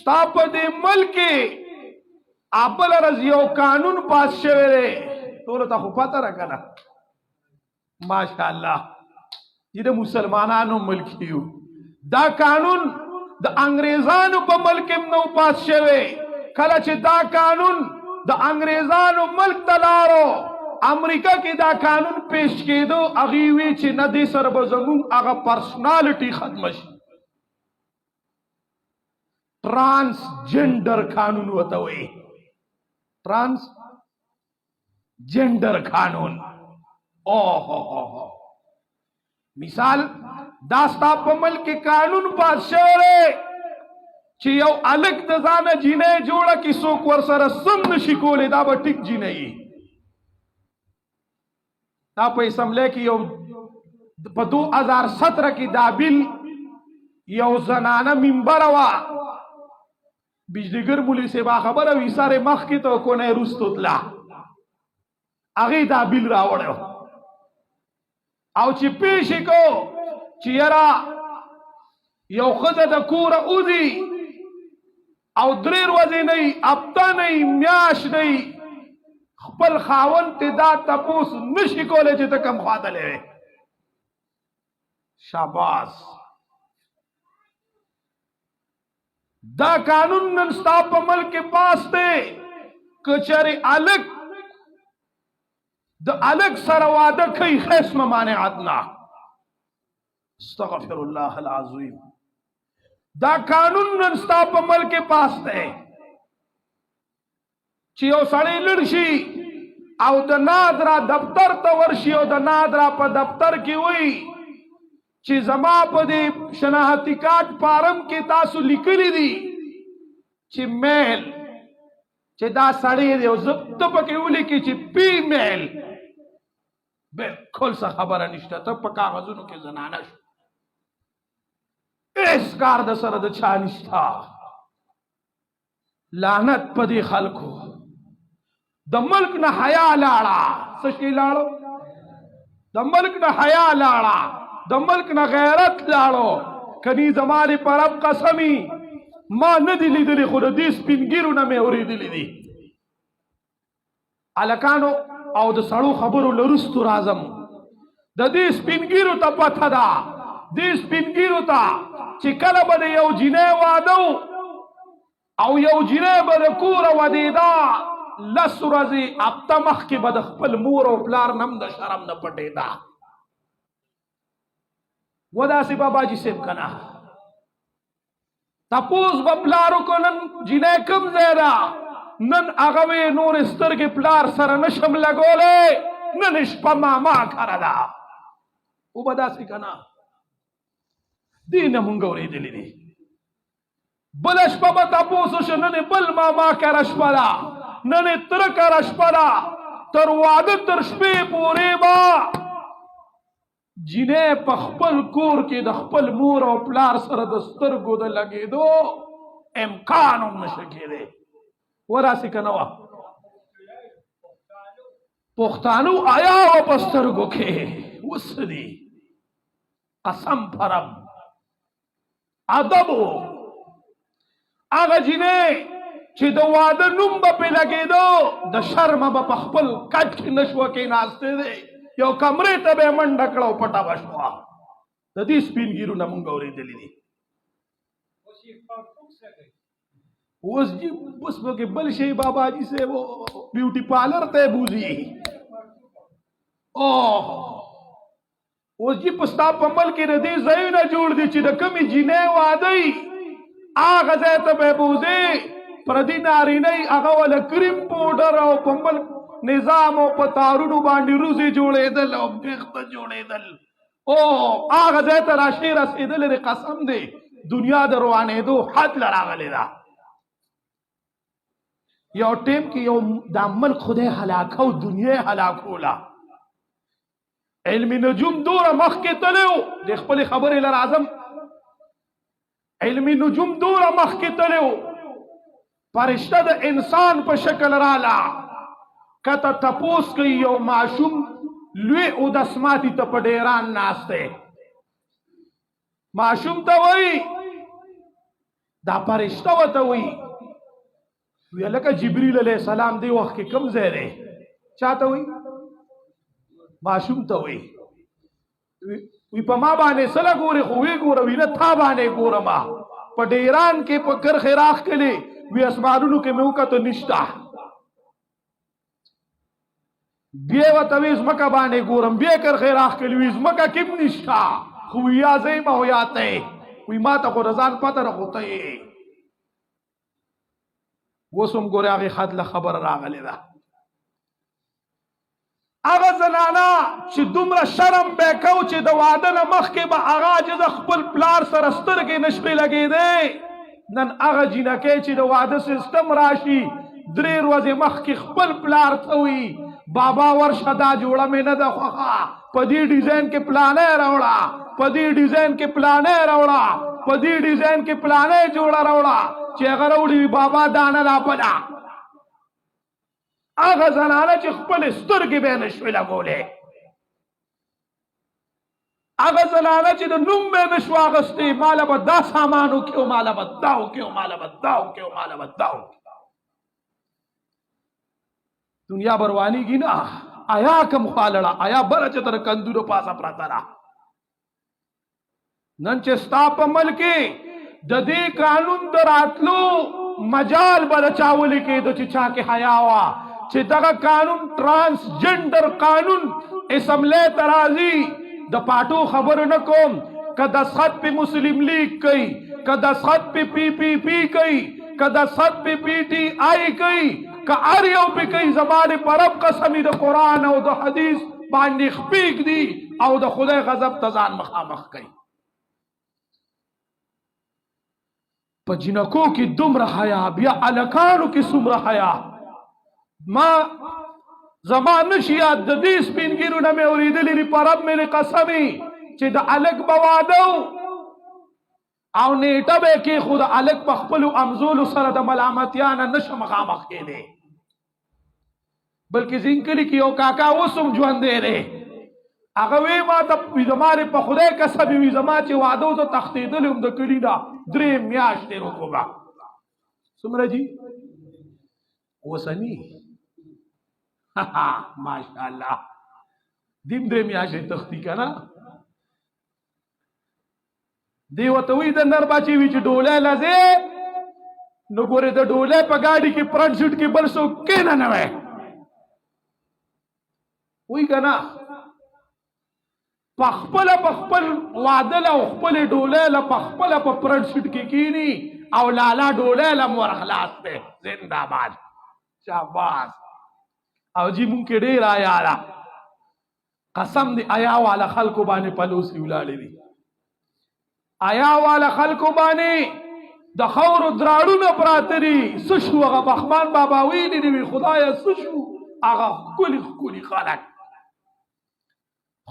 ستا په دې ملک کې ابل رز یو قانون پاس شوی دی ټولو ته خو پته را کنه ماشاءالله چې د مسلمانانو ملک یو دا قانون د انګریزانو په ملک کې نو پاس شوی کله چې دا قانون د انګریزانو ملک ته لاړو امریکا کې دا قانون پیش کېدو هغې وی چې نه دې سره به زموږ هغه پرسنالټي ختمه شي ट्रांसजेंडर कानून होता हुए ट्रांसजेंडर कानून ओहो मिसाल दास्ता पमल के कानून पास शहरे چې یو الګ د ځانه جینې جوړه کی څوک ورسره سم نشي کولی دا به ټیک جینې دا په اسمبلی کې یو په 2017 کې دا بیل یو زنانه منبر وا بجلیګر مولوی صاحب خبره وی ساره مخ کې ته کو نه روستو تلا هغه دا بیل راوړو او چې پیش کو چې یرا یو خزه د کور اوزی او دریر وځي نه اپتا نه میاش نه خپل خاون ته دا تپوس نشي کولای چې ته کم خواته لوي شاباش دا قانون نن ستا په ملک کې پاس دی کچري الګ د الګ سره واده کوي خصم مانعت نه استغفر الله العظیم دا قانون نن ستا په ملک کې پاس دی چې یو سړی لړ شي او د نادرا دفتر ته ورشي او د نادرا په دفتر کې وي چې زما په دې شناختی کارت فارم کې تاسو لیکلي دي چې میل چې دا سړی دی او زبط پکې ولیکي چې پی میل بالکل څه خبره نشته ته په کاغذونو کې زنانه شو اس کار د سره د چا نشته لعنت په دې خلکو د ملک نه حیا لاړه څه شي لاړو د ملک نه حیا لاړه د ملک نه غیرت لاړو کني زماري پر اب قسمی ما نه دی لیدلی خو د دې سپینګیرو نه مې اورېدلی دي الکانو او د سړو خبرو لرستو راځم د دې سپینګیرو ته پته ده دې سپینګیرو ته چې کله به د یو جینۍ واده او یو جینۍ به د کوره ودېده لس ورځې هفته مخکې به د خپل مور او پلار نه هم د شرم نه پټېده و داسې باباجي صاحب که نه تپوس به پلارو کو نن جینۍ کوم ځای ده نن هغه وې نورې سترګې پلار سره نشم لګولی نن شپه ماما کره ده و به داسې که نه دې نه مونږ اورېدلي دي بله شپه به تپوس وشو نن بل ماما کره شپه ده نن تر کره شپه ده تر واده تر شپې پورې به جینۍ په خپل کور کې د خپل مور او پلار سره د سترګو د لګېدو امکان هم نشه کېدی وراسې که نه وه پښتانو آیا وه په سترګو کې اوس څه دي قسم په رب ادب و هغه جینۍ چې د واده نوم به پې لګېدو د شرمه به په خپل کټ کې نشوه کېناستې دی یو کمرې ته به یې منډه کړه او پټه به شوه د دې سپین ګیرونه مونږ اورېدلي دي اوس جی اوس پکې بل شی بابا جي صاحب بیوټي پارلر ته بوځي اوس جی په ستا په ملک کې د دې ځایونه جوړ دي چې د کومې جینۍ واده وي هغه ځای ته به یې بوځې پردي نارینه هغه وله کریم پوډر او په ملک نظام او په تارونو باندې روزي جوړېدل او بیخته جوړېدل هغه ځای ته راشي رسېدلی دی قسم دی دنیا د روانېدو حد له راغلی ده یو ټیم کې یو دا ملک خدای هلاکه او دنیا یې هلاکوله علمي نجوم دوره مخکې تللی و د خپلې خبرې له راځم علمي نجوم دوره مخکې تللی و فرشته د انسان په شکل راله کته تپوس کوي یو معشوم لوی اودسماتي ته په ډیران ناست دی معشوم ته وایي دا فرشتہ وته وی لکه جبريل عليه السلام دی وخت کې کم ځای دی چاته وی معصوم ته وی په ما باندې سره ګوري خو وی ګوره وی نه تا باندې ګوره ما په ډیران کې په کر خیراخ کړي وی اسمانونو کې مې وکړه نشتا بیا وته وی زمکه باندې ګورم بیا کر خیراخ کړي وی زمکه کې نشتا خو یا زې ما هویاته وی ما ته خو رضان پته راغوته وسم ګوره هغه خط له خبر راغلی ده هغه زنانا چې دومره شرم به کو چې د واده نه مخکې به هغه چې خپل پلار سره سترګې نشوي لګېدی نن هغه جینکۍ چې د واده سیستم راشي 3 ورځې مخکې خپل پلار ته وي بابا ورشه دا جوړه مې نه ده خوښه په دې ډیزاین کې پلانې راوړه په دې ډیزاین کې پلانې راوړه په دې ډیزاین کې پلانې جوړه راوړه چې هغه راوړي بابا دانه لا پدا هغه زنانه چې خپل سترګې به نشوي لګولې هغه زنانه چې د نوم به نشو اغستې ماله به دا سامانو کې او ماله به داو کې او ماله به داو کې او ماله به داو دنیا بروانیږي نه آیا کم خالړه آیا بره چې تر کندورو پاسه پراته ده نن چې ستا په ملک د دې قانون د راتلو مجال بل چاولې کېدو چې چا کې حیا وا چې دغه قانون ترانسجنډر قانون اسمبلی ته راځي د پاټو خبرو نه کوم که دسخط په مسلم لیگ کوي که دسخط په پی پی پی کوي که دسخط په پی ټی آی کوي که هر یو په کوي زمانه پرب قسمی د قرآن او د حدیث باندې خپیک دي او د خدای غضب ته ځان مخامخ کوي په جنکو کې دومره حیا بیا الکانو کې څومره حیا ما زمان نشي یاد د دې سپینګیرو نه مې اورېدلې پرب مې قسمي چې د الک بوادو او نیټه به کې خود الک په خپل امزول سره د ملامتیان نشه مخامخ کېده بلکې زینکلی کې یو کاکا وسم ژوند دی هغه وی ما ته زماره په خدای قسم وی زما چې وعده ته تختیدلم د کلی دا 3 میاشتې روکوبا سمره جی وسنی ماشاءالله دیم 3 میاشتې تختی کنه دی وته وی د نر باچی وی چې ډوله لزه نو ګوره د ډوله په گاډي کې فرنٹ سیټ کې بل سو کینه نه وای وی کنه پخپل وعده له خپل ډوله له پخپل په فرنٹ سیټ کې کینی او لالا ډوله له مور خلاص ته زنده‌باد شاباش او جی مونږ کې ډیر آیا را قسم دی آیا والا خلکو باندې پلوسی ولاړې دي آیا والا خلکو باندې د خور دراړو پراتري سشو هغه بخمان بابا ویلي دی خدای سشو هغه کلی خلک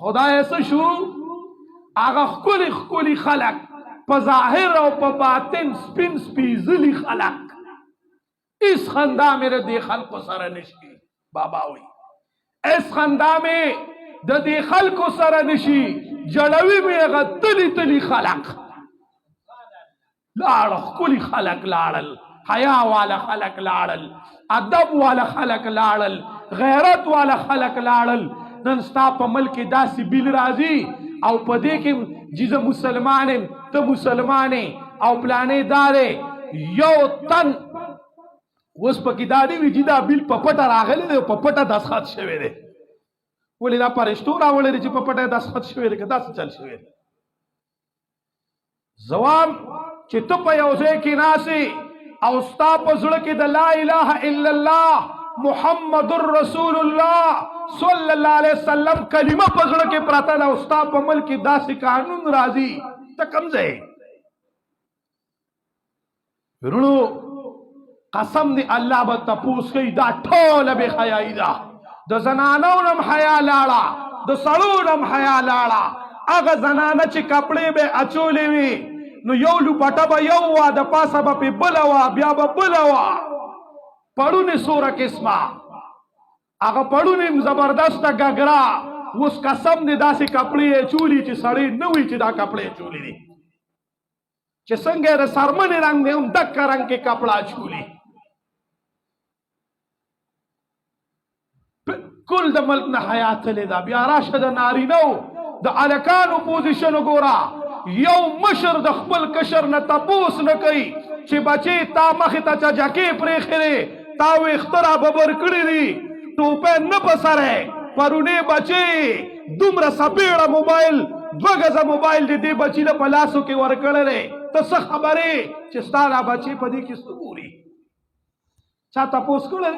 خدای سشو هغه کلی خلق په ظاهر او په باطن سپین سپیزلی خلق اس خندا میرے دی خلق سره نشي بابا وی اس خندا میں د دی خلق سره نشي جړوي میغه تلی خلق لاړ کلی خلق لاړل حیا والا خلق لاړل ادب والا خلق لاړل غیرت والا خلق لاړل نن ستا په ملک داسې بیل راځي او په دې کې جزه مسلمان ته مسلمان او پلانې دارې یو تن اوس پکې دادی وی چې دا بیل په پټه راغلی دی په پټه دستخط شوی دی ولې دا پرشتو راوړی چې په پټه دستخط شوی دی که داسې چل شوی دی ځواب چې ته په یو ځای کې ناسې او ستا په زړه کې د لا اله الا الله محمد رسول الله صلی الله علیه وسلم کلمه په زړه کې پراته ده او ستا په ملک کې داسې قانون راځي ته کوم ځای ورونو قسم دی الله به تپوس کوي دا ټوله بې حیایي ده د زنانو نم حیا لاړه د سړو نم حیا لاړه هغه زنانه چې کپړې به اچولې وي نو یو لوپټه به یو وا د پاسه به پې بله وا بیا به بله وا پړونې سوره قسمه هغه پړونې زبردسته ګګرا اوس قسم دی داسې کپړې یې چولي چې سړی نه وي چې دا کپړې چولي دي چې څنګه د سرمنې رنگ دی هم دک رنگ کې کپڑا چولی کل د ملک نه حیات لیدا بیا راشه د نارینو د الکانو پوزیشن ګورا یو مشر د خپل کشر نه تپوس نه کوي چې بچي تا مخ ته چجکې پرې خره تا و اخترا ببر کړی دي ټوپه نه پسره پرونه بچي دومره سپېړه موبایل دوه غزه موبایل دې بچی له پلاسو کې ورکړلې ته څه خبره چې ستاره بچي په دې کې ستوري چا تپوس کړل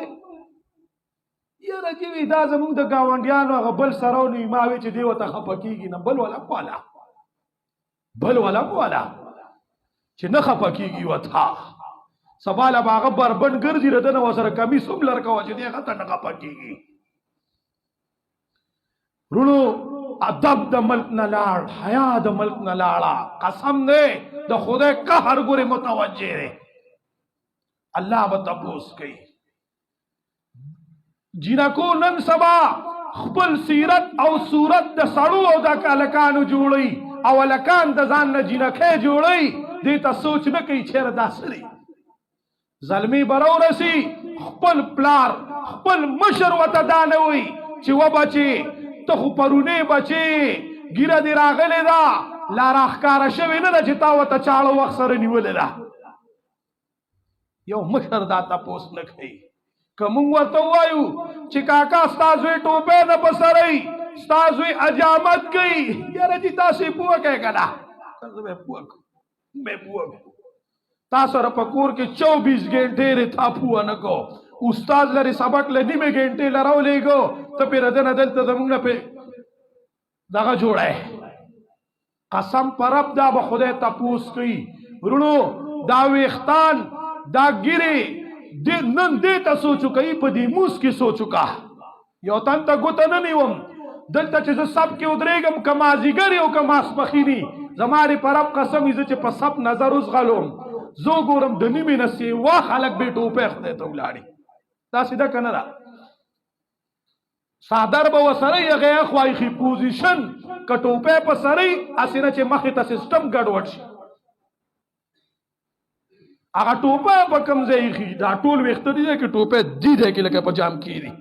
یاره چې وی دا زموږ د گاونډیانو هغه بل سرونی ماوي چې دیو ته خپکیږي نه بل ولا کولا چې نه خپکیږي وته سباله باغ بربند ګرځي ردنه وسره کمیس هم لړکا چې دی هغه نه خپکیږي رونو ادب د ملک نه لاړ حیا د ملک نه لاړه قسم نه د خدای قهر ګوره متوجه دی الله به تپوس کوي جنکو نن سبا خپل سیرت او صورت د سړو او د الکانو جوړي او الکان د ځان نه جنکه جوړي دې ته سوچ نه کوي چیرې دا سړي ظلمي برو رسی خپل پلار خپل مشر وته دانوي چې و بچي ته خو پرونه بچي ګیره دی راغلی دا لا راخکاره شوی نه ده چې تا وته چاړه وخت سره نیولې ده یو مشر دا تپوس نه کوي که مونږ ورته وایو چې کاکا ستاسو ټوپه نه پسرئ ستاسو اجامت کوي یاره چې تاسو پوه کوي که نه پوه تاسو سره په کور کې 24 ګنټې تا پوه نه کو استاد لري سبق له نیمه ګنټې لراو لېږو ته پې ردنه دلته زمونږ نه پې دغه جوړی قسم پر رب دا به خدای تپوس کوي ورونو دا ویښتان دا ګیرې نن دې ته سوچو کوي په دې موس کې سوچو کا یو تن ته ګوته نه نیوم دلته چې زه سب کې ودرېږم که مازدیګر یو که ماسپښیني زمارې په رب قسم زه چې په سب نظر وزغلم زه ګورم د نیمې نه سیوا خلک به ټوپې خدای ته ولاړي داسې ده که نه ده صادر به ورسره هغې اخوا ایښي پوزیشن که ټوپې په سرئ هسې نه چې مخې ته سیسټم ګډوډ شي هغه ټوپه په کوم ځای ایښي دا ټول ویښته دي چې ټوپه دې دی کې لکه په جام کې دي